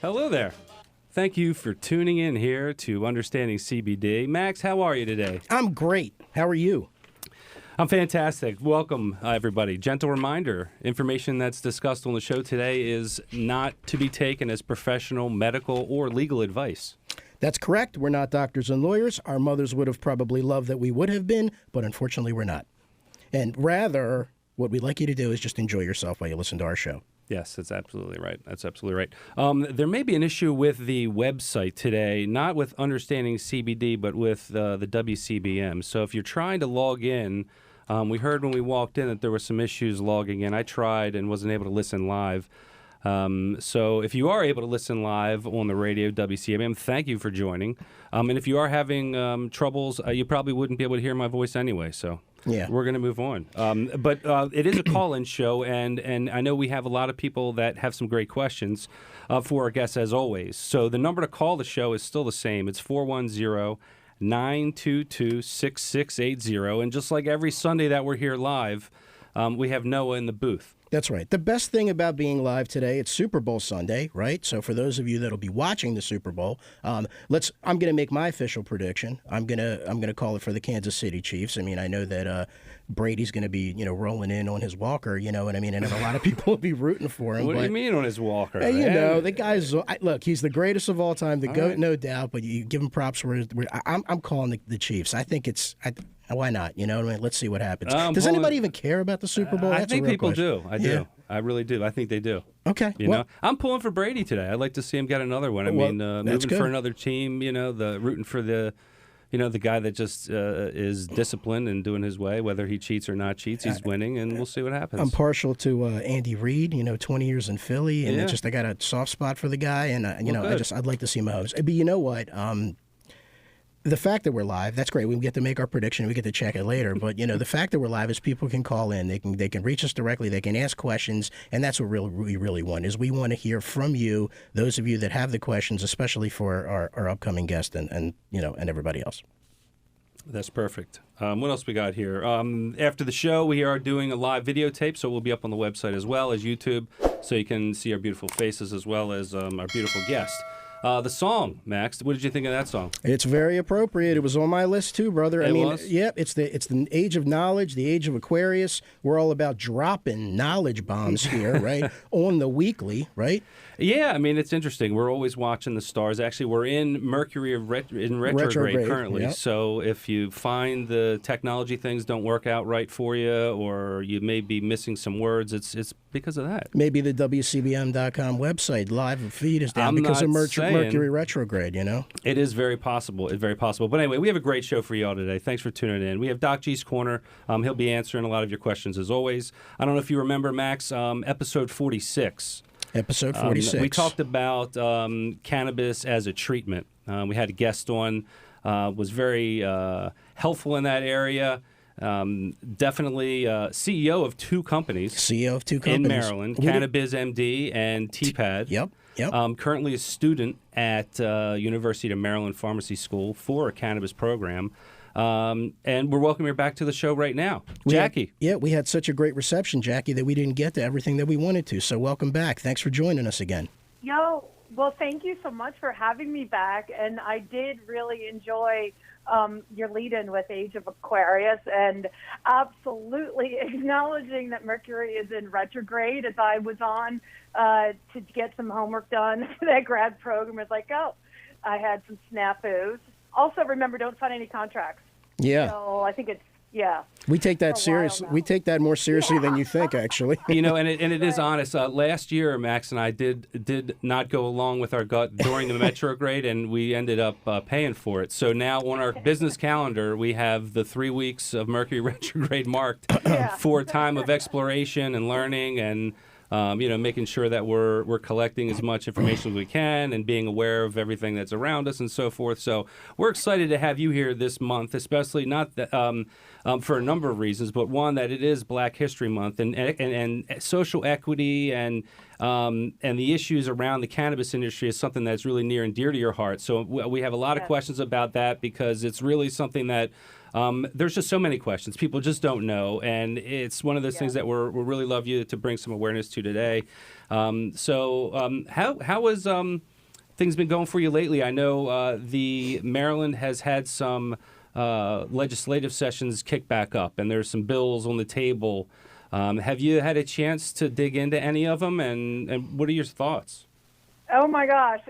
Hello there. Thank you for tuning in here to Understanding CBD. Max, how are you today? I'm great. How are you? I'm fantastic. Welcome, everybody. Gentle reminder, information that's discussed on the show today is not to be taken as professional, medical, or legal advice. That's correct. We're not doctors and lawyers. Our mothers would have probably loved that we would have been, but unfortunately we're not. And rather, what we'd like you to do is just enjoy yourself while you listen to our show. Yes, that's absolutely right. That's absolutely right. There may be an issue with the website today, not with Understanding CBD, but with the WCBM. So if you're trying to log in, we heard when we walked in that there were some issues logging in. I tried and wasn't able to listen live. So if you are able to listen live on the radio, WCBM, thank you for joining. And if you are having troubles, you probably wouldn't be able to hear my voice anyway. So Yeah. we're going to move on. But it is a call-in show, and I know we have a lot of people that have some great questions for our guests, as always. So the number to call the show is still the same. It's 410-922-6680. And just like every Sunday that we're here live, we have Noah in the booth. That's right. The best thing about being live today, it's Super Bowl Sunday, right? So for those of you that'll be watching the Super Bowl, I'm going to make my official prediction. I'm going to call it for the Kansas City Chiefs. I mean, I know that Brady's going to be, rolling in on his walker, you know what I mean? And a lot of people will be rooting for him. What do you mean on his walker? The guy's look, he's the greatest of all time, the GOAT, right. no doubt, but you give him props where I'm calling the Chiefs. I think why not? You know what I mean? Let's see what happens. Does anybody even care about the Super Bowl? I That's think a real people question. do. I do. I really do. I think they do. Okay. You know, I'm pulling for Brady today. I'd like to see him get another one. I mean, moving good. for another team. The rooting for the guy that just is disciplined and doing his way. Whether he cheats or not cheats, he's winning, and we'll see what happens. I'm partial to Andy Reid. 20 years in Philly, and I got a soft spot for the guy, and I'd like to see Mahomes. But you know what? The fact that we're live, that's great. We get to make our prediction. We get to check it later. But, the fact that we're live is people can call in. They can reach us directly. They can ask questions. And that's what we really want, is we want to hear from you, those of you that have the questions, especially for our upcoming guest and everybody else. That's perfect. What else we got here? After the show, we are doing a live videotape, so we'll be up on the website as well as YouTube, so you can see our beautiful faces as well as our beautiful guest. The song, Max, what did you think of that song? It's very appropriate. It was on my list too, brother. It was? Yeah, it's the age of knowledge, the age of Aquarius. We're all about dropping knowledge bombs here, right? On the weekly, right? Yeah, I mean, it's interesting. We're always watching the stars. Actually, we're in Mercury in retrograde currently. Yep. So if you find the technology things don't work out right for you, or you may be missing some words, it's because of that. Maybe the WCBM.com website live feed is down I'm because of not saying. Mercury retrograde, It is very possible. It's very possible. But anyway, we have a great show for you all today. Thanks for tuning in. We have Doc G's Corner. He'll be answering a lot of your questions as always. I don't know if you remember, Max, episode 46. Episode 46. We talked about cannabis as a treatment. We had a guest on, was very helpful in that area. Definitely CEO of two companies. In Maryland, Cannabis MD and TPAD. Yep. Currently a student at University of Maryland Pharmacy School for a cannabis program. And we're welcoming her back to the show right now. Jackie. We had such a great reception, Jackie, that we didn't get to everything that we wanted to. So welcome back. Thanks for joining us again. Well, thank you so much for having me back. And I did really enjoy your lead-in with Age of Aquarius, and absolutely acknowledging that Mercury is in retrograde. As I was on to get some homework done for that grad program, it's like, I had some snafus. Also, remember, don't sign any contracts. Yeah. So I think it's, We take that serious. We take that more seriously than you think, actually. And it is honest. Last year, Max and I did not go along with our gut during the retrograde, and we ended up paying for it. So now on our business calendar, we have the 3 weeks of Mercury retrograde marked for a time of exploration and learning, and making sure that we're collecting as much information as we can and being aware of everything that's around us and so forth. So we're excited to have you here this month, especially not that, for a number of reasons, but one, that it is Black History Month and social equity and and the issues around the cannabis industry is something that's really near and dear to your heart. So we have a lot of questions about that because it's really something that there's just so many questions. People just don't know, and it's one of those things that we'll really love you to bring some awareness to today. How has things been going for you lately? I know the Maryland has had some legislative sessions kick back up, and there's some bills on the table. Have you had a chance to dig into any of them, and what are your thoughts? Oh, my gosh.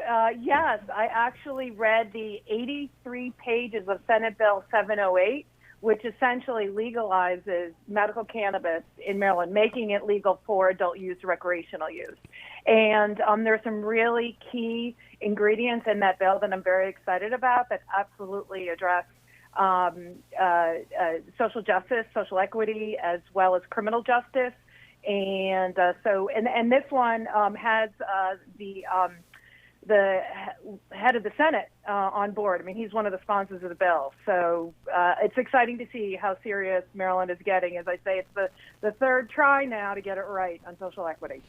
Yes, I actually read the 83 pages of Senate Bill 708, which essentially legalizes medical cannabis in Maryland, making it legal for adult use, recreational use. And there's some really key ingredients in that bill that I'm very excited about that absolutely address social justice, social equity, as well as criminal justice. And and this one has the head of the Senate on board. I mean, he's one of the sponsors of the bill. So it's exciting to see how serious Maryland is getting. As I say, it's the third try now to get it right on social equity.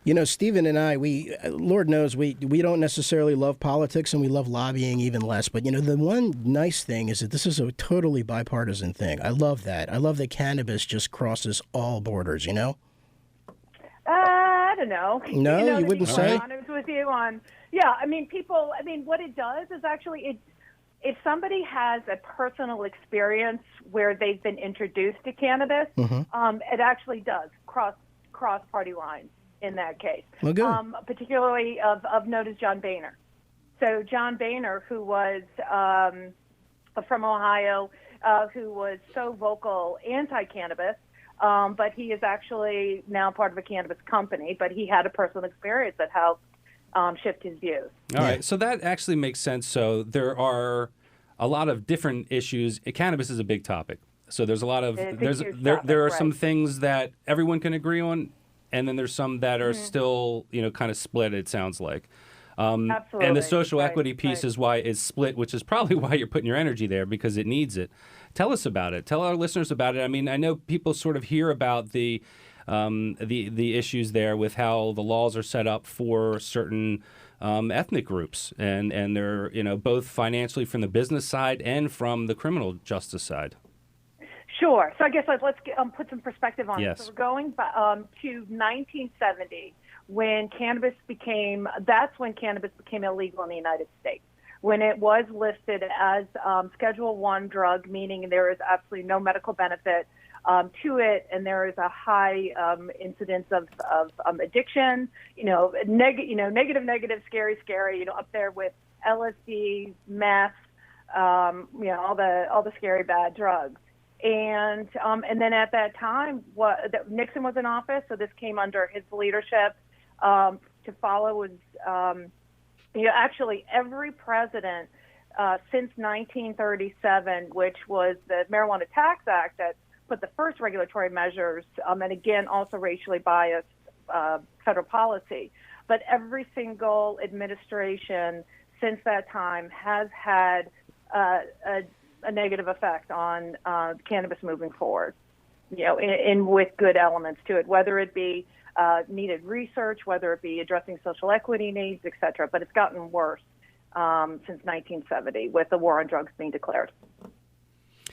You know, Stephen and I, Lord knows, we don't necessarily love politics, and we love lobbying even less. But, you know, the one nice thing is that this is a totally bipartisan thing. I love that. I love that cannabis just crosses all borders, you know? I don't know. No, you wouldn't say? Honest with you on, yeah, I mean, what it does is actually, if somebody has a personal experience where they've been introduced to cannabis, it actually does cross party lines. In that case, well, good. Particularly of note is John Boehner. So John Boehner, who was from Ohio, who was so vocal anti-cannabis, but he is actually now part of a cannabis company, but he had a personal experience that helped shift his views. All right, so that actually makes sense. So there are a lot of different issues. Cannabis is a big topic. So there's a lot of, there are some things that everyone can agree on, and then there's some that are still, kind of split, it sounds like. Absolutely. And the social equity piece is why it's split, which is probably why you're putting your energy there, because it needs it. Tell us about it. Tell our listeners about it. I mean, I know people sort of hear about the issues there with how the laws are set up for certain ethnic groups, and they're, both financially from the business side and from the criminal justice side. Sure. So I guess let's put some perspective on yes. it. So we're going to 1970 when that's when cannabis became illegal in the United States, when it was listed as Schedule I drug, meaning there is absolutely no medical benefit to it, and there is a high incidence of addiction, negative, scary, up there with LSD, meth, all the scary bad drugs. And then at that time, Nixon was in office, so this came under his leadership. To follow was, actually every president since 1937, which was the Marijuana Tax Act that put the first regulatory measures, and again also racially biased federal policy. But every single administration since that time has had a negative effect on cannabis moving forward, in with good elements to it, whether it be needed research, whether it be addressing social equity needs, et cetera. But it's gotten worse since 1970 with the war on drugs being declared.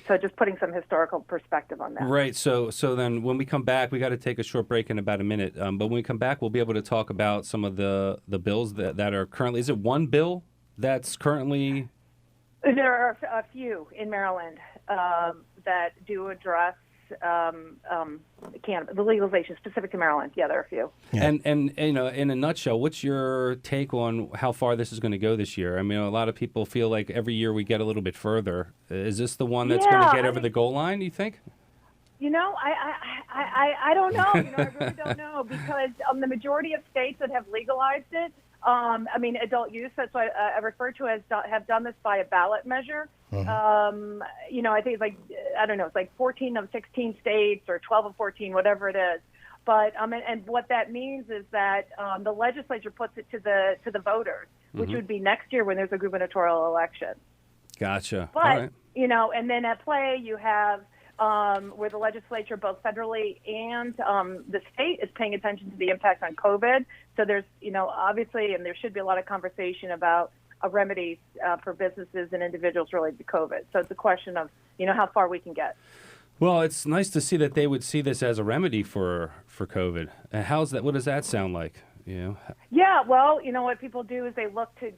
So just putting some historical perspective on that. Right. So then when we come back, we got to take a short break in about a minute. But when we come back, we'll be able to talk about some of the bills that are currently, is it one bill that's currently? There are a few in Maryland that do address cannabis, the legalization specific to Maryland. Yeah, there are a few. Yeah. And in a nutshell, what's your take on how far this is going to go this year? I mean, a lot of people feel like every year we get a little bit further. Is this the one that's going to get over the goal line, you think? I don't know. I really don't know, because the majority of states that have legalized it, adult use, that's what I refer to as have done this by a ballot measure. Mm-hmm. I think it's like 14 of 16 states or 12 of 14, whatever it is. But and what that means is that the legislature puts it to the voters, which mm-hmm. would be next year when there's a gubernatorial election. Gotcha. But all right. And then at play you have where the legislature, both federally and the state, is paying attention to the impact on COVID. So there's, obviously, and there should be a lot of conversation about remedies for businesses and individuals related to COVID. So it's a question of, how far we can get. Well, it's nice to see that they would see this as a remedy for COVID. How's that? What does that sound like? Yeah, well, what people do is they look to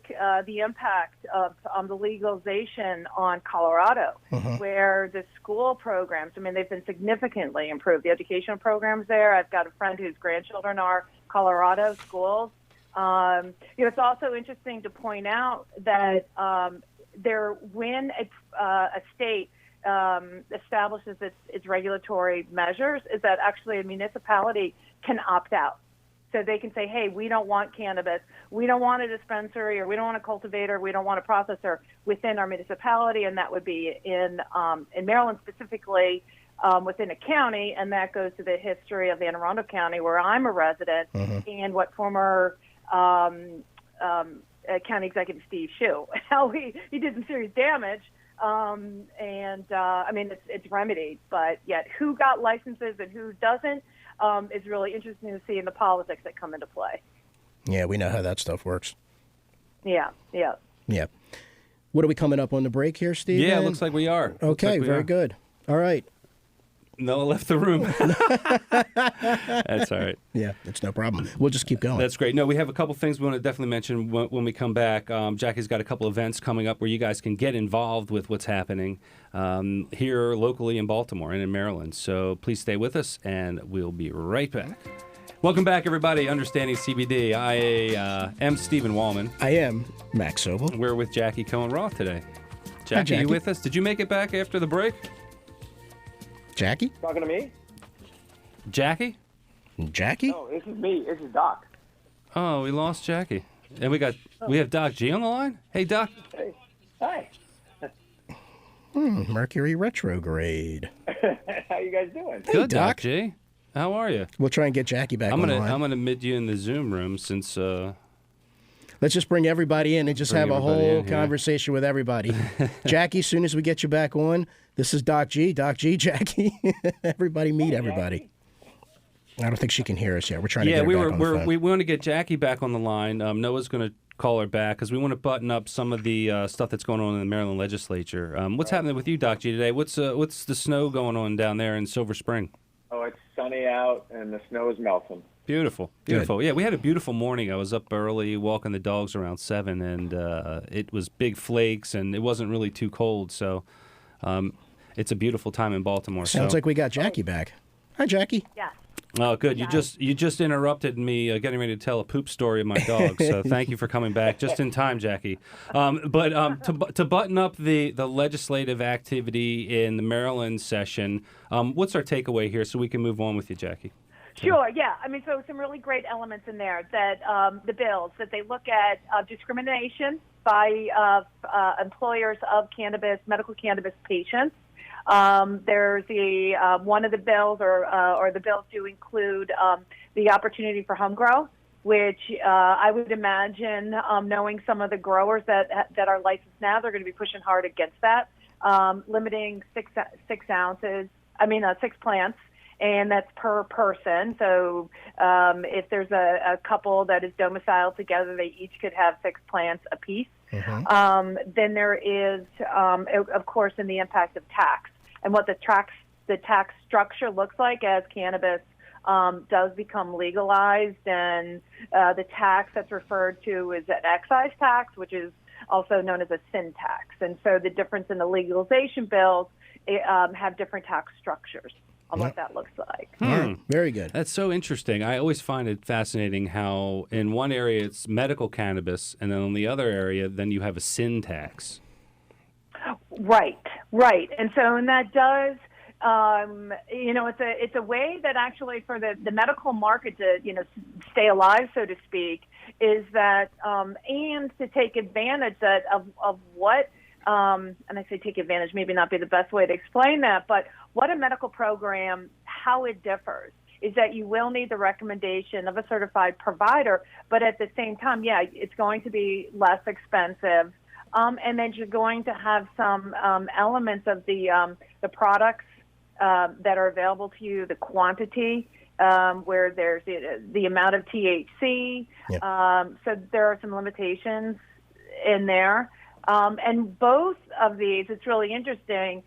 the impact of the legalization on Colorado, where the school programs, they've been significantly improved. The educational programs there, I've got a friend whose grandchildren are Colorado schools. It's also interesting to point out that when a state establishes its regulatory measures, is that actually a municipality can opt out. So they can say, hey, we don't want cannabis, we don't want a dispensary, or we don't want a cultivator, we don't want a processor within our municipality, and that would be in Maryland specifically within a county, and that goes to the history of Anne Arundel County, where I'm a resident, and what former County Executive Steve Hsu, how he did some serious damage. It's remedied, but yet who got licenses and who doesn't is really interesting to see in the politics that come into play. Yeah, we know how that stuff works. Yeah. What are we coming up on the break here, Steve? Yeah, it looks like we are. Okay, very good. All right. Noah left the room. That's all right. Yeah, it's no problem. We'll just keep going. That's great. No, we have a couple things we want to definitely mention when we come back. Jackie's got a couple events coming up where you guys can get involved with what's happening here locally in Baltimore and in Maryland. So please stay with us, and we'll be right back. Welcome back, everybody. Understanding CBD. I am Stephen Wallman. I am Max Sobel. We're with Jackie Cohen-Roth today. Jackie, Hi, Jackie, you with us? Did you make it back after the break? Jackie? Talking to me? Jackie? No, this is me. This is Doc. Oh, we lost Jackie. And we have Doc G on the line? Hey, Doc. Hey. Hi. Mercury retrograde. How you guys doing? Good, Doc. Doc G. How are you? We'll try and get Jackie back on the line. I'm gonna admit you in the Zoom room since let's just bring everybody in and just have a whole conversation with everybody. Jackie, as soon as we get you back on, this is Doc G. Doc G, Jackie. Everybody meet everybody. I don't think she can hear us yet. We're trying to get her back on the phone. We want to get Jackie back on the line. Noah's going to call her back because we want to button up some of the stuff that's going on in the Maryland legislature. What's happening with you, Doc G, today? What's the snow going on down there in Silver Spring? Oh, it's sunny out and the snow is melting. Beautiful. Good. Yeah, we had a beautiful morning. I was up early walking the dogs around 7, and it was big flakes, and it wasn't really too cold. So it's a beautiful time in Baltimore. Sounds like we got Jackie back. Hi, Jackie. Yeah. Oh, good. You just interrupted me getting ready to tell a poop story of my dog. So thank you for coming back just in time, Jackie. To button up the legislative activity in the Maryland session, what's our takeaway here so we can move on with you, Jackie? Sure, yeah. So some really great elements in there that the bills, that they look at discrimination by employers of medical cannabis patients. There's one of the bills, or the bills do include the opportunity for home grow, which I would imagine, knowing some of the growers that are licensed now, they're going to be pushing hard against that, limiting 6 plants. And that's per person. So if there's a couple that is domiciled together, they each could have 6 plants apiece. Then there is, of course, in the impact of tax and what the tax structure looks like as cannabis does become legalized. And the tax that's referred to is an excise tax, which is also known as a sin tax. And so the difference in the legalization bills have different tax structures on what that looks like. Very good. That's so interesting. I always find it fascinating how in one area it's medical cannabis, and then on the other area, then you have a sin tax. Right. And that does, it's a way that actually for the medical market to, stay alive, so to speak, is that, and to take advantage of what, and I say take advantage, maybe not be the best way to explain that, but what a medical program, how it differs, is that you will need the recommendation of a certified provider, but at the same time, it's going to be less expensive, and then you're going to have some elements of the products that are available to you, the quantity, where there's the amount of THC. Yeah. So there are some limitations in there. And both of these, it's really interesting,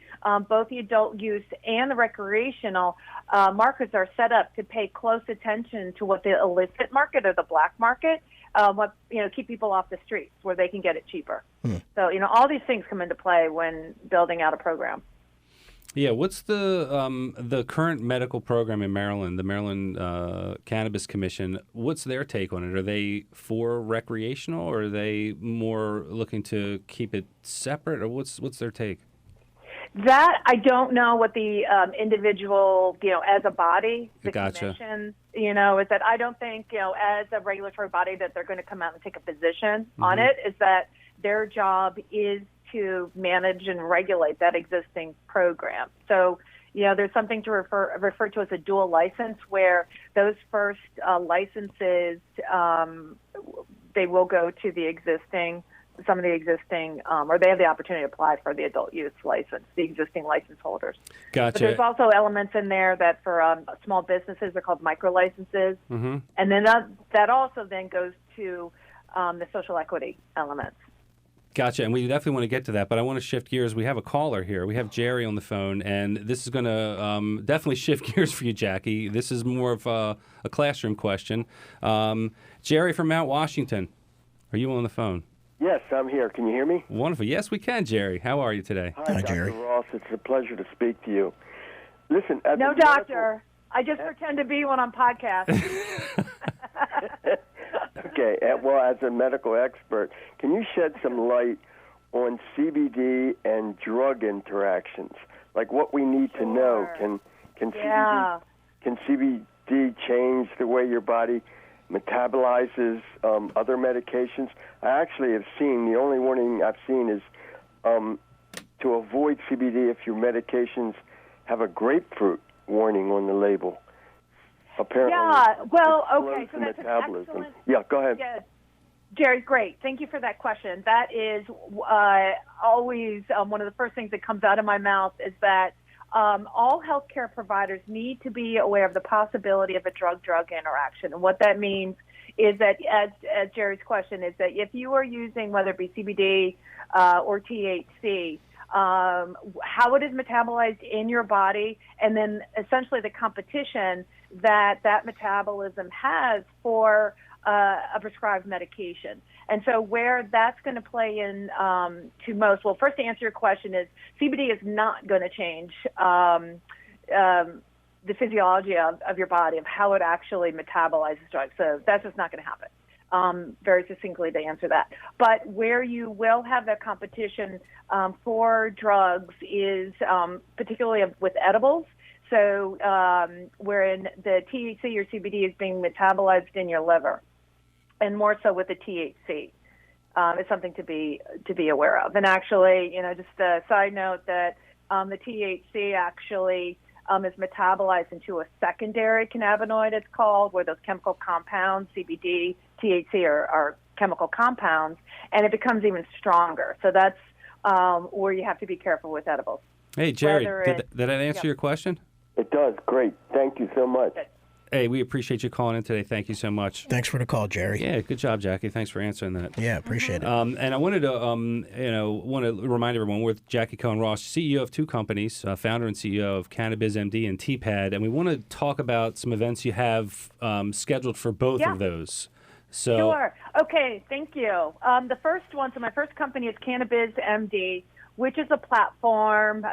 both the adult use and the recreational markets are set up to pay close attention to what the illicit market or the black market, keep people off the streets where they can get it cheaper. So, all these things come into play when building out a program. Yeah, what's the current medical program in Maryland, the Maryland Cannabis Commission? What's their take on it? Are they for recreational, or are they more looking to keep it separate, or what's their take? That I don't know what the individual, as a body, the commission, is that I don't think, as a regulatory body that they're going to come out and take a position on it. Is that their job is to manage and regulate that existing program. So, there's something to refer to as a dual license, where those first licenses, they will go to some of the existing, or they have the opportunity to apply for the adult use license, the existing license holders. Gotcha. But there's also elements in there that for small businesses, they're called micro licenses. And then that also then goes to the social equity elements. Gotcha, and we definitely want to get to that, but I want to shift gears. We have a caller here. We have Jerry on the phone, and this is going to definitely shift gears for you, Jackie. This is more of a classroom question. Jerry from Mount Washington, are you on the phone? Yes, I'm here. Can you hear me? Wonderful. Yes, we can, Jerry. How are you today? Hi, Jerry. Dr. Ross. It's a pleasure to speak to you. Listen, no, doctor. I just pretend to be one on podcasts. Okay, well, as a medical expert, can you shed some light on CBD and drug interactions? Like what we need to know. Can CBD change the way your body metabolizes other medications? I actually have seen, the only warning I've seen is to avoid CBD if your medications have a grapefruit warning on the label. Apparently, so that's metabolism. An excellent. Yeah, go ahead. Yeah. Jerry, great. Thank you for that question. That is always one of the first things that comes out of my mouth is that all healthcare providers need to be aware of the possibility of a drug-drug interaction. And what that means is that, as Jerry's question, is that if you are using, whether it be CBD or THC, how it is metabolized in your body, and then essentially the competition that metabolism has for a prescribed medication. And so where that's going to play in to most, well, first to answer your question is CBD is not going to change the physiology of your body, of how it actually metabolizes drugs. So that's just not going to happen. Very succinctly to answer that. But where you will have that competition for drugs is particularly with edibles. So wherein the THC or CBD is being metabolized in your liver, and more so with the THC, is something to be aware of. And actually, just a side note that the THC actually is metabolized into a secondary cannabinoid, it's called, where those chemical compounds, CBD, THC, are chemical compounds, and it becomes even stronger. So that's where you have to be careful with edibles. Hey, Jerry, did that answer your question? It does. Great. Thank you so much. Hey, we appreciate you calling in today. Thank you so much. Thanks for the call, Jerry. Yeah, good job, Jackie. Thanks for answering that. Yeah, appreciate it. And I wanted to, want to remind everyone, we're with Jackie Cohen-Ross, CEO of two companies, founder and CEO of Cannabis MD and TPAD, and we want to talk about some events you have scheduled for both of those. So, sure. Okay, thank you. The first one, so my first company is Cannabis MD, which is a platform.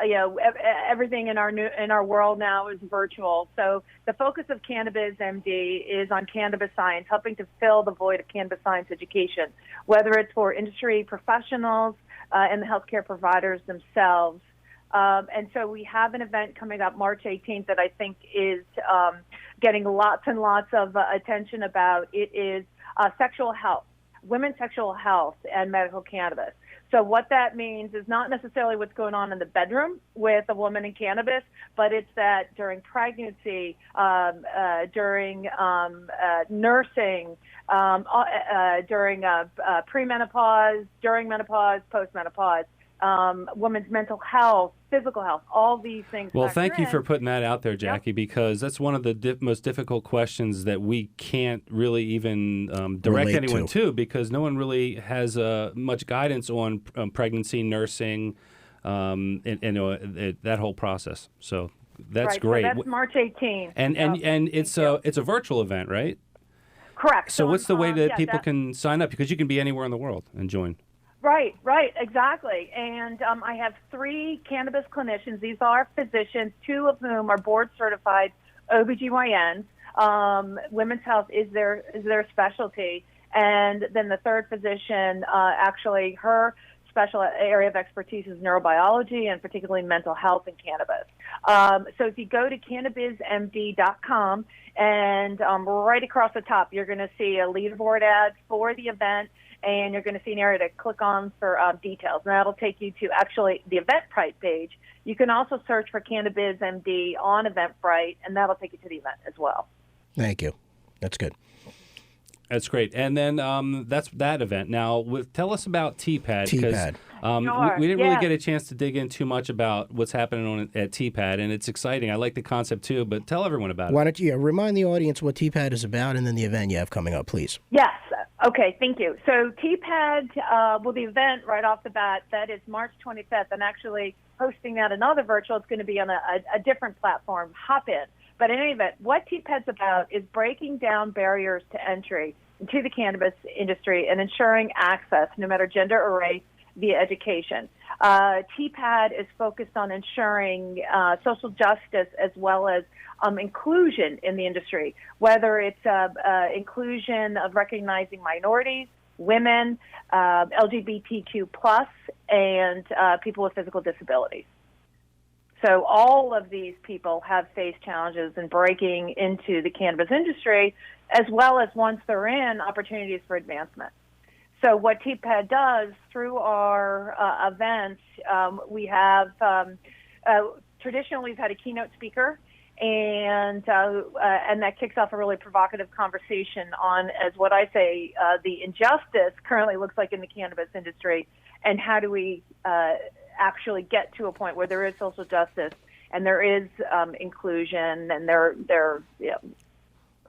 Everything in our world now is virtual. So the focus of Cannabis MD is on cannabis science, helping to fill the void of cannabis science education, whether it's for industry professionals and the healthcare providers themselves. And so we have an event coming up March 18th that I think is getting lots and lots of attention about. It is sexual health, women's sexual health and medical cannabis. So what that means is not necessarily what's going on in the bedroom with a woman in cannabis, but it's that during pregnancy, during nursing, during premenopause, during menopause, postmenopause, women's mental health, physical health, all these things. Well, thank you for putting that out there, Jackie, because that's one of the most difficult questions that we can't really even direct Relate anyone to, because no one really has much guidance on pregnancy, nursing, and that whole process. So that's great. So that's March 18th. And it's a virtual event, right? Correct. So what's the way that people can sign up? Because you can be anywhere in the world and join. Right, exactly. And I have 3 cannabis clinicians. These are physicians, 2 of whom are board-certified OBGYNs. Women's health is their specialty. And then the 3rd physician, actually, her special area of expertise is neurobiology and particularly mental health and cannabis. So if you go to cannabismd.com and right across the top, you're going to see a leaderboard ad for the event, and you're going to see an area to click on for details. And that'll take you to actually the Eventbrite page. You can also search for Cannabis MD on Eventbrite, and that'll take you to the event as well. Thank you. That's good. That's great. And then that's that event. Now, tell us about TPAD. TPAD. We didn't really get a chance to dig in too much about what's happening at TPAD, and it's exciting. I like the concept too, but tell everyone about it. Why don't you remind the audience what TPAD is about and then the event you have coming up, please? Yes. Okay, thank you. So TPAD, the event right off the bat, that is March 25th, and actually hosting that another virtual, it's going to be on a different platform, Hopin. But in any event, what TPAD's about is breaking down barriers to entry into the cannabis industry and ensuring access, no matter gender or race, via education. TPAD is focused on ensuring social justice as well as inclusion in the industry, whether it's inclusion of recognizing minorities, women, LGBTQ+, and people with physical disabilities. So all of these people have faced challenges in breaking into the cannabis industry, as well as once they're in, opportunities for advancement. So what TPAD does through our events, we have traditionally we've had a keynote speaker, and that kicks off a really provocative conversation on, as what I say, the injustice currently looks like in the cannabis industry, and how do we actually get to a point where there is social justice and there is inclusion and there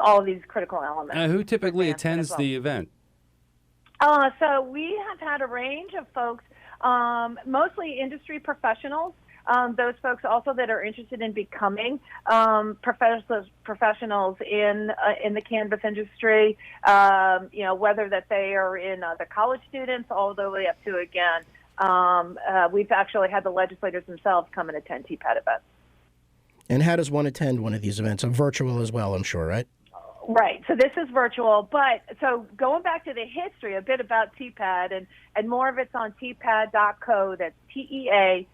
all of these critical elements. Who typically attends the event? So we have had a range of folks, mostly industry professionals, those folks also that are interested in becoming professionals in the cannabis industry, whether that they are in the college students all the way up to, again, we've actually had the legislators themselves come and attend TPAD events. And how does one attend one of these events? Virtual as well, I'm sure, right? Right. So this is virtual, but so going back to the history, a bit about TPAD, and more of it's on tpad.co. That's TEAPAD.co.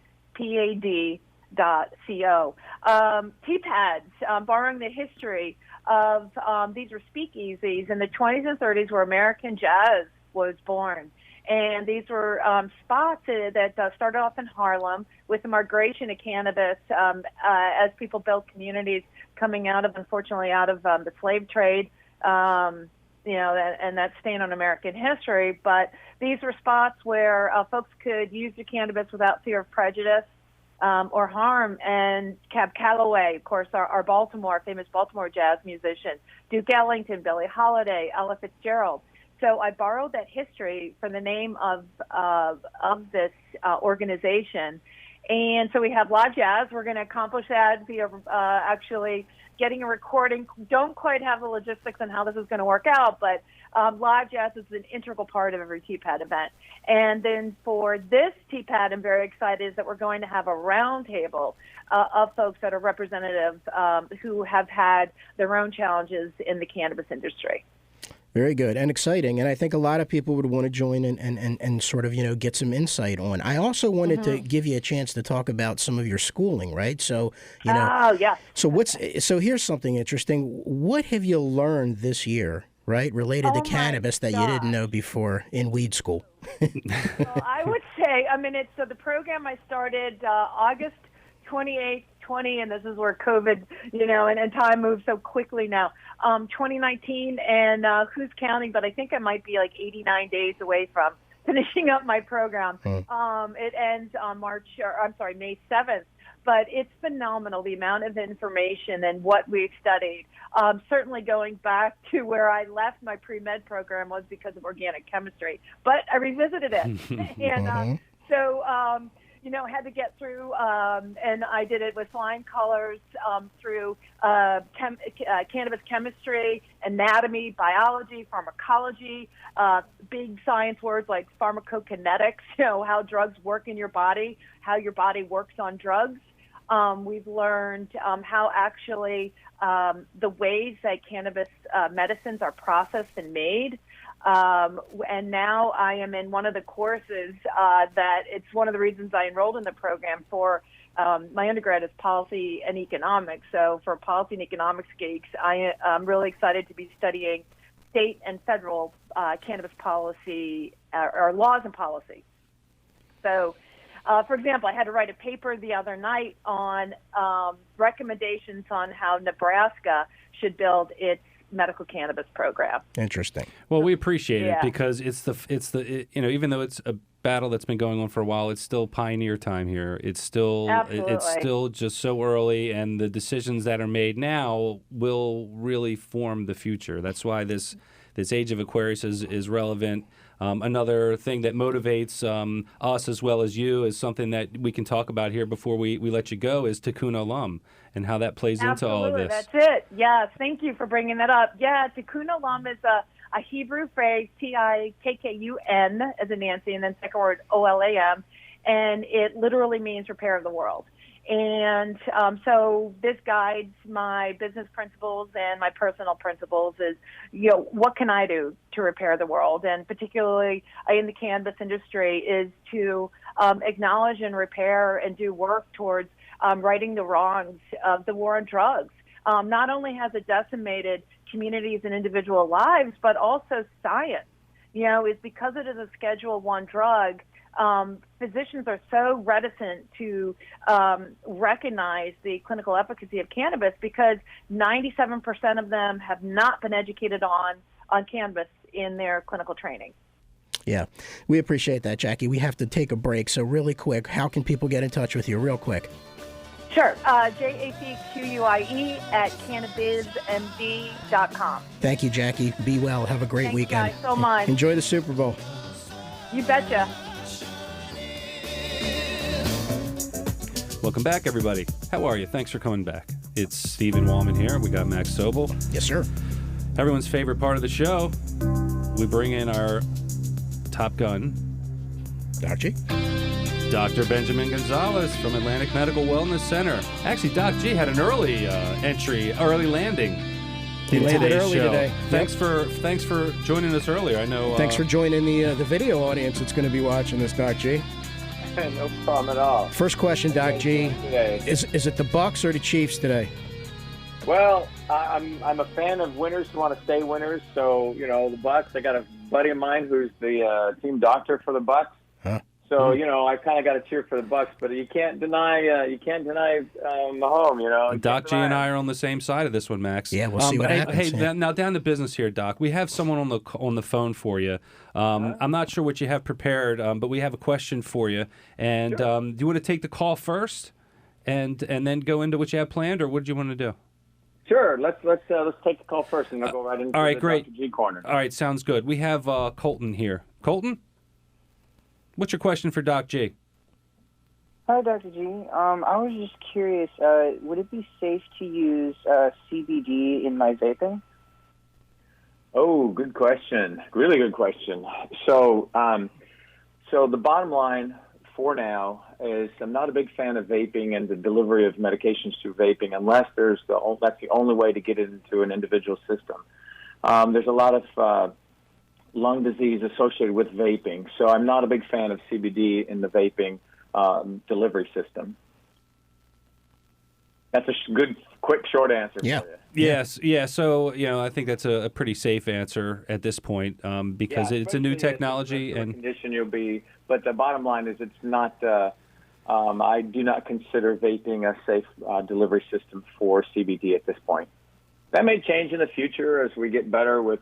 TPADs, borrowing the history of these were speakeasies in the 20s and 30s where American jazz was born. And these were spots that started off in Harlem with the migration of cannabis as people built communities coming out of, unfortunately, out of the slave trade, and that stain on American history. But these were spots where folks could use the cannabis without fear of prejudice or harm. And Cab Calloway, of course, our famous Baltimore jazz musician, Duke Ellington, Billie Holiday, Ella Fitzgerald. So I borrowed that history from the name of this organization. And so we have live jazz. We're going to accomplish that via actually getting a recording. Don't quite have the logistics on how this is going to work out, but live jazz is an integral part of every TPAD event. And then for this TPAD, I'm very excited that we're going to have a roundtable of folks that are representative who have had their own challenges in the cannabis industry. Very good and exciting, and I think a lot of people would want to join and sort of get some insight on. I also wanted to give you a chance to talk about some of your schooling, right? So Oh yeah. So here's something interesting. What have you learned this year, right, related to cannabis that you didn't know before in weed school? Well, I would say, so the program I started August 28th, 20, and this is where COVID, and time moves so quickly now. 2019, and who's counting? But I think I might be like 89 days away from finishing up my program. It ends on May 7th. But it's phenomenal, the amount of information and what we've studied. Certainly going back to where I left my pre-med program was because of organic chemistry. But I revisited it. And had to get through, and I did it with flying colors through cannabis chemistry, anatomy, biology, pharmacology, big science words like pharmacokinetics, how drugs work in your body, how your body works on drugs. We've learned how actually the ways that cannabis medicines are processed and made. And now I am in one of the courses that it's one of the reasons I enrolled in the program for my undergrad is policy and economics. So for policy and economics geeks, I'm really excited to be studying state and federal cannabis policy or laws and policy. So, for example, I had to write a paper the other night on recommendations on how Nebraska should build its medical cannabis program. Interesting. Well, we appreciate it because even though it's a battle that's been going on for a while, it's still pioneer time here. It's still just so early, and the decisions that are made now will really form the future. That's why this Age of Aquarius is relevant. Another thing that motivates us as well as you is something that we can talk about here before we let you go is Tikkun Olam and how that plays into all of this. That's it. Yes, thank you for bringing that up. Yeah, Tikkun Olam is a Hebrew phrase, Tikkun, as in Nancy, and then second word, Olam, and it literally means repair of the world. And so this guides my business principles and my personal principles is, what can I do to repair the world? And particularly in the cannabis industry is to acknowledge and repair and do work towards righting the wrongs of the war on drugs. Not only has it decimated communities and individual lives, but also science. Is because it is a Schedule I drug, physicians are so reticent to recognize the clinical efficacy of cannabis because 97% of them have not been educated on cannabis in their clinical training. Yeah, we appreciate that, Jackie. We have to take a break, so really quick, how can people get in touch with you real quick? Sure, JACQUIE at cannabismd.com. Thank you, Jackie. Be well. Have a great weekend. Thanks, guys, so much. Enjoy the Super Bowl. You betcha. Welcome back, everybody. How are you? Thanks for coming back. It's Stephen Wallman here. We got Max Sobel. Yes, sir. Everyone's favorite part of the show. We bring in our Top Gun, Dr. Benjamin Gonzalez from Atlantic Medical Wellness Center. Actually, Doc G had an early landing. He landed early show. today. Thanks for joining us earlier. I know. Thanks for joining the video audience that's going to be watching this, Doc G. No problem at all. First question, Doc G. Is it the Bucs or the Chiefs today? Well, I'm a fan of winners who want to stay winners. So the Bucs. I got a buddy of mine who's the team doctor for the Bucs. Huh? So I kind of got to cheer for the Bucs, but you can't deny Mahomes. Doc G and I are on the same side of this one, Max. Yeah, we'll see what happens. Hey, now down to business here, Doc. We have someone on the phone for you. I'm not sure what you have prepared, but we have a question for you. And Sure. Do you want to take the call first, and then go into what you have planned, or what do you want to do? Sure. Let's take the call first, and I'll go right into all right, the great. Dr. G corner. All right, sounds good. We have Colton here. Colton, what's your question for Doc G? Hi, Dr. G. I was just curious, would it be safe to use CBD in my vaping? Oh, good question. Really good question. So the bottom line for now is I'm not a big fan of vaping and the delivery of medications through vaping unless that's the only way to get it into an individual system. There's a lot of lung disease associated with vaping, so I'm not a big fan of CBD in the vaping delivery system. That's a good, quick, short answer for you. Yes, yeah. So I think that's a pretty safe answer at this point because it's a new technology and condition you'll be. But the bottom line is, it's not. I do not consider vaping a safe delivery system for CBD at this point. That may change in the future as we get better with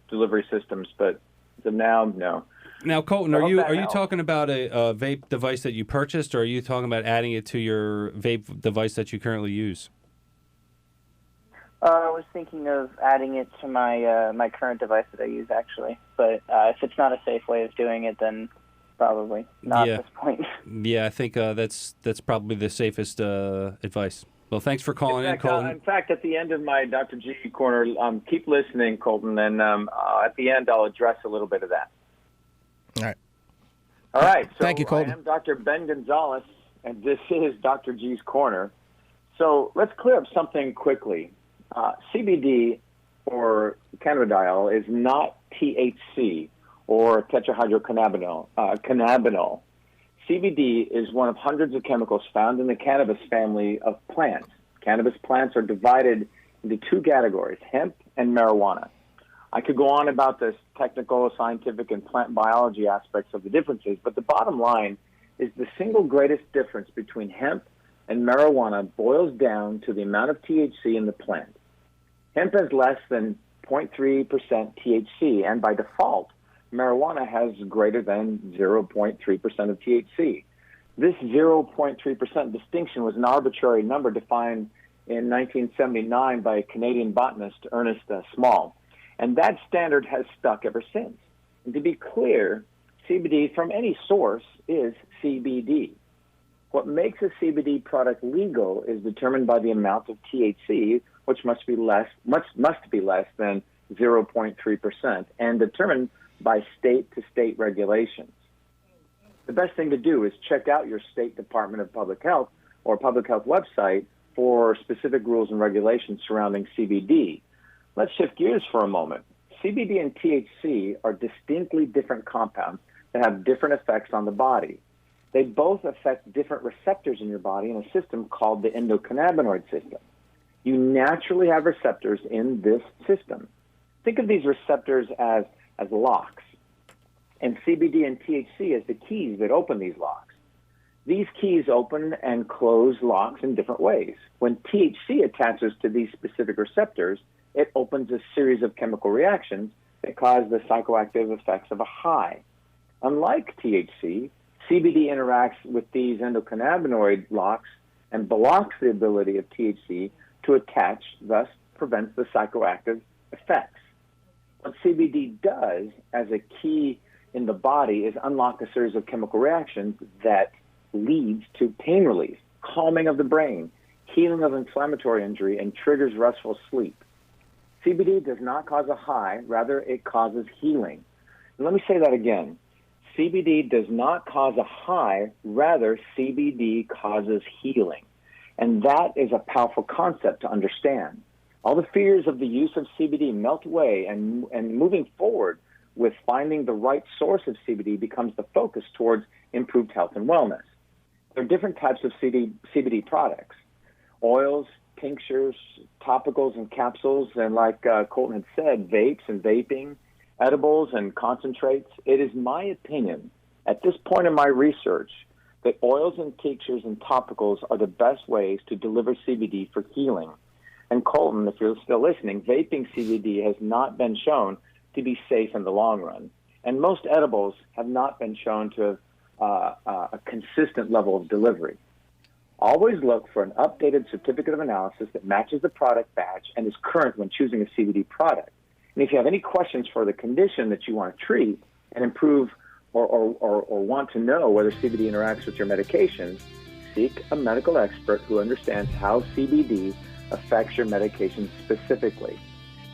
delivery systems, but as of now, no. Now, Colton, I are hope you that are you helps. talking about a vape device that you purchased, or are you talking about adding it to your vape device that you currently use? I was thinking of adding it to my my current device that I use, actually. But if it's not a safe way of doing it, then probably not Yeah. at this point. Yeah, I think that's probably the safest advice. Well, thanks for calling in, Colton. In fact, at the end of my Dr. G corner, keep listening, Colton, and at the end I'll address a little bit of that. All right. All right. So Thank you, Colton. I am Dr. Ben Gonzalez, and this is Dr. G's corner. So let's clear up something quickly. CBD or cannabidiol is not THC or tetrahydrocannabinol. Cannabinol. CBD is one of hundreds of chemicals found in the cannabis family of plants. Cannabis plants are divided into two categories, hemp and marijuana. I could go on about this technical, scientific, and plant biology aspects of the differences, but the bottom line is the single greatest difference between hemp and marijuana boils down to the amount of THC in the plant. Hemp has less than 0.3% THC, and by default, marijuana has greater than 0.3% of THC. This 0.3% distinction was an arbitrary number defined in 1979 by Canadian botanist Ernest Small, and that standard has stuck ever since. And to be clear, CBD from any source is CBD. What makes a CBD product legal is determined by the amount of THC, which must be less than 0.3%, and determined by state-to-state regulations. The best thing to do is check out your state Department of Public Health or public health website for specific rules and regulations surrounding CBD. Let's shift gears for a moment. CBD and THC are distinctly different compounds that have different effects on the body. They both affect different receptors in your body in a system called the endocannabinoid system. You naturally have receptors in this system. Think of these receptors as locks, and CBD and THC as the keys that open these locks. These keys open and close locks in different ways. When THC attaches to these specific receptors, it opens a series of chemical reactions that cause the psychoactive effects of a high. Unlike THC, CBD interacts with these endocannabinoid locks and blocks the ability of THC to attach, thus prevents the psychoactive effects. What CBD does as a key in the body is unlock a series of chemical reactions that leads to pain relief, calming of the brain, healing of inflammatory injury, and triggers restful sleep. CBD does not cause a high, rather it causes healing. And let me say that again. CBD does not cause a high, rather CBD causes healing. And that is a powerful concept to understand. All the fears of the use of CBD melt away, and moving forward with finding the right source of CBD becomes the focus towards improved health and wellness. There are different types of CBD products, oils, tinctures, topicals, and capsules, and like Colton had said, vapes and vaping, edibles and concentrates. It is my opinion, at this point in my research, that oils and tinctures and topicals are the best ways to deliver CBD for healing. And Colton, if you're still listening, vaping CBD has not been shown to be safe in the long run. And most edibles have not been shown to have a consistent level of delivery. Always look for an updated certificate of analysis that matches the product badge and is current when choosing a CBD product. And if you have any questions for the condition that you want to treat and improve or want to know whether CBD interacts with your medications, seek a medical expert who understands how CBD affects your medication specifically.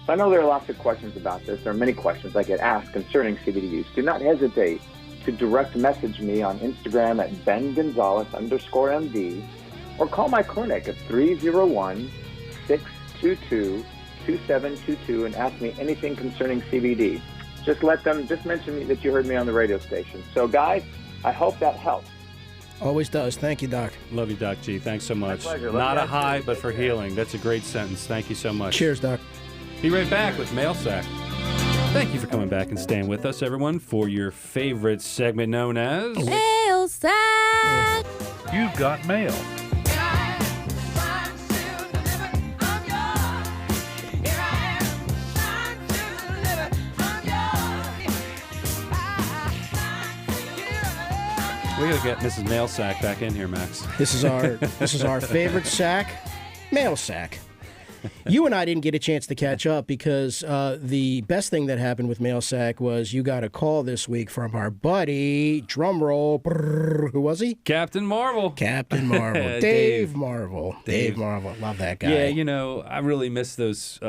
So I know there are lots of questions about this. There are many questions I get asked concerning CBD use. Do not hesitate to direct message me on Instagram at BenGonzalez_MD or call my clinic at 301-622-2722 and ask me anything concerning CBD. Just mention that you heard me on the radio station. So guys, I hope that helps. Always does. Thank you, Doc. Love you, Doc G. Thanks so much. My pleasure. Not Love a you. high, but for healing. That's a great sentence. Thank you so much. Cheers, Doc. Be right back with Mail Sack. Thank you for coming back and staying with us, everyone, for your favorite segment known as Mail Sack. You've got mail. We gotta get Mrs. Mailsack back in here, Max. This is our favorite sack, mail sack. You and I didn't get a chance to catch up because the best thing that happened with Mailsack was you got a call this week from our buddy, drum roll, brrr, who was he? Captain Marvel. Captain Marvel. Dave Marvel. Dave Marvel. Love that guy. Yeah, I really miss those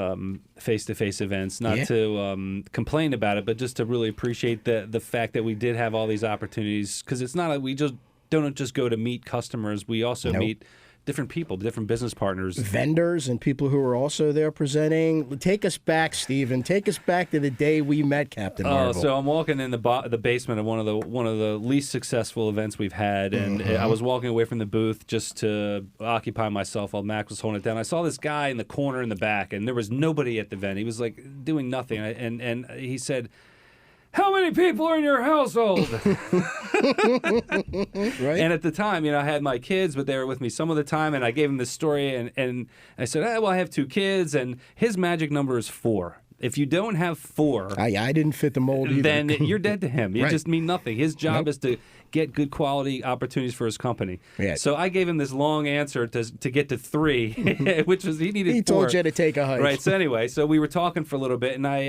face-to-face events. Not to complain about it, but just to really appreciate the fact that we did have all these opportunities. Because it's not like we just don't just go to meet customers. We also meet different people, different business partners, vendors, and people who are also there presenting. Take us back, Stephen. Take us back to the day we met Captain Marvel. So I'm walking in the basement of one of the least successful events we've had, and I was walking away from the booth just to occupy myself while Mac was holding it down. I saw this guy in the corner in the back, and there was nobody at the event. He was like doing nothing, and he said, "How many people are in your household?" Right. And at the time, I had my kids, but they were with me some of the time, and I gave him this story, and I said, well, I have 2 kids, and his magic number is 4. If you don't have 4, I didn't fit the mold either. Then you're dead to him. You Right. just mean nothing. His job is to get good quality opportunities for his company. Yeah. So I gave him this long answer to get to 3 , which was he needed 4. He told you to take a hike. Right. So anyway, we were talking for a little bit, and I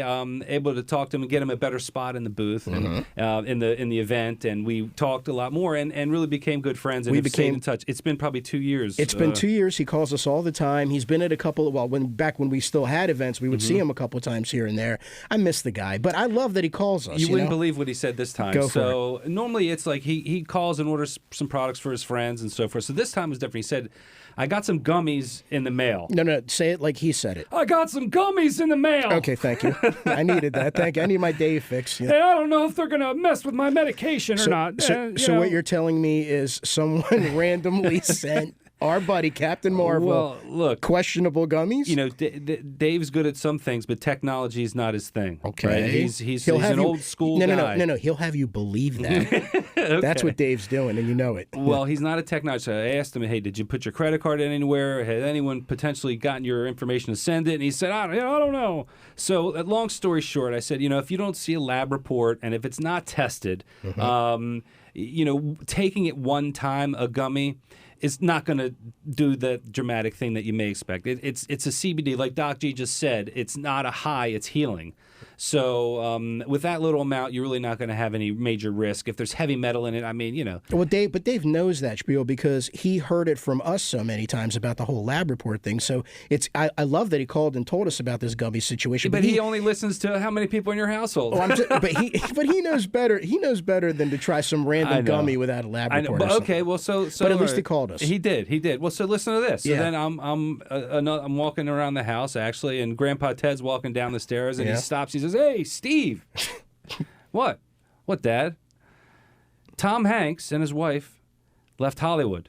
able to talk to him and get him a better spot in the booth and in the event, and we talked a lot more and really became good friends and stayed in touch. It's been probably 2 years. It's been 2 years. He calls us all the time. He's been at a couple of, back when we still had events, we would see him a couple of times here and there. I miss the guy, but I love that he calls us. You wouldn't believe what he said this time. Go for it. Normally it's like he calls and orders some products for his friends and so forth. So this time was different. He said, "I got some gummies in the mail." No, say it like he said it. "I got some gummies in the mail." Okay, thank you. I needed that. Thank you. I need my Dave fix. And I don't know if they're going to mess with my medication or not. So what you're telling me is someone randomly sent our buddy Captain Marvel, well, look, questionable gummies. Dave's good at some things, but technology is not his thing. Okay, right? He's an old school guy. No. He'll have you believe that. Okay. That's what Dave's doing, and you know it. Well, he's not a technologist. So I asked him, "Hey, did you put your credit card in anywhere? Had anyone potentially gotten your information to send it?" And he said, "I don't know." So, long story short, I said, if you don't see a lab report and if it's not tested, taking it one time a gummy is not going to do the dramatic thing that you may expect. It's a CBD, like Doc G just said. It's not a high; it's healing. So with that little amount, you're really not going to have any major risk. If there's heavy metal in it, Well, Dave knows that spiel because he heard it from us so many times about the whole lab report thing. So I love that he called and told us about this gummy situation. But he only listens to how many people in your household. But he knows better. He knows better than to try some random gummy without a lab report. But okay, well, so but at least he called us. He did. Well, so listen to this. So then I'm walking around the house actually, and Grandpa Ted's walking down the stairs, and he stops. He says, "Hey, Steve." What, Dad? "Tom Hanks and his wife left Hollywood."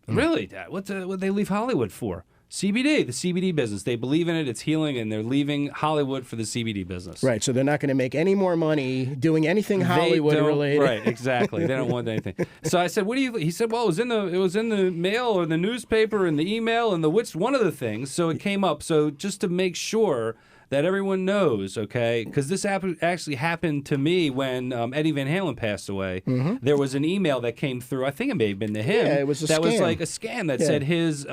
"Really, Dad? What they leave Hollywood for?" CBD, the CBD business. They believe in it. It's healing, and they're leaving Hollywood for the CBD business. Right. So they're not going to make any more money doing anything Hollywood related. Right. Exactly. They don't want anything. So I said, "What do you?" He said, "Well, it was in the mail or the newspaper and the email and which one of the things." So it came up. So just to make sure that everyone knows, okay, because this actually happened to me when Eddie Van Halen passed away. There was an email that came through. I think it may have been to him. Yeah, it was a that scam. was like a scam that said his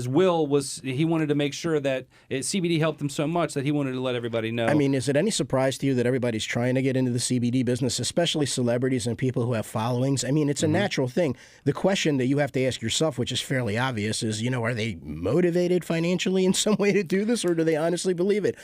will was he wanted to make sure that CBD helped him so much that he wanted to let everybody know. Is it any surprise to you that everybody's trying to get into the CBD business, especially celebrities and people who have followings? It's a natural thing. The question that you have to ask yourself, which is fairly obvious, is, are they motivated financially in some way to do this, or do they honestly believe it?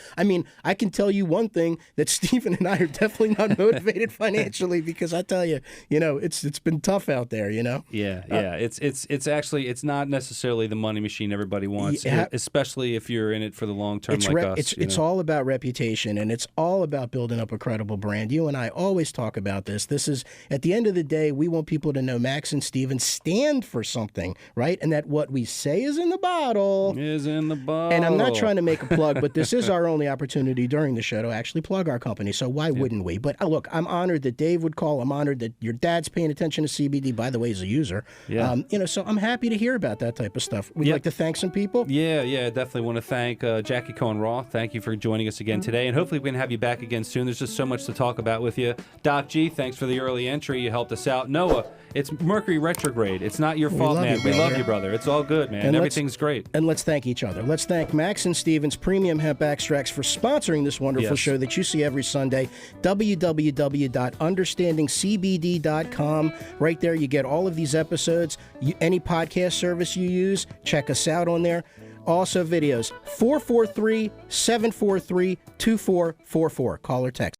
I can tell you one thing, that Stephen and I are definitely not motivated financially, because I tell you, it's been tough out there, Yeah. It's actually not necessarily the money machine everybody wants, especially if you're in it for the long term like us. It's all about reputation, and it's all about building up a credible brand. You and I always talk about this. This is, at the end of the day, we want people to know Max and Stephen stand for something, right? And that what we say is in the bottle. And I'm I'm not trying to make a plug, but this is our only opportunity during the show to actually plug our company. So why wouldn't we? But look, I'm honored that Dave would call. I'm honored that your dad's paying attention to CBD. By the way, he's a user. Yeah. So I'm happy to hear about that type of stuff. We'd like to thank some people. Yeah, definitely want to thank Jackie Cohen-Roth. Thank you for joining us again today, and hopefully we can have you back again soon. There's just so much to talk about with you. Doc G, thanks for the early entry. You helped us out. Noah, it's Mercury retrograde. It's not your fault, man. We love you, brother. It's all good, man. And everything's great. And let's thank each other. Let's thank Max and Stevens Premium Hemp Extracts for sponsoring this wonderful show that you see every Sunday. www.understandingcbd.com. Right there, you get all of these episodes. Any podcast service you use, check us out on there. Also videos, 443-743-2444. Call or text.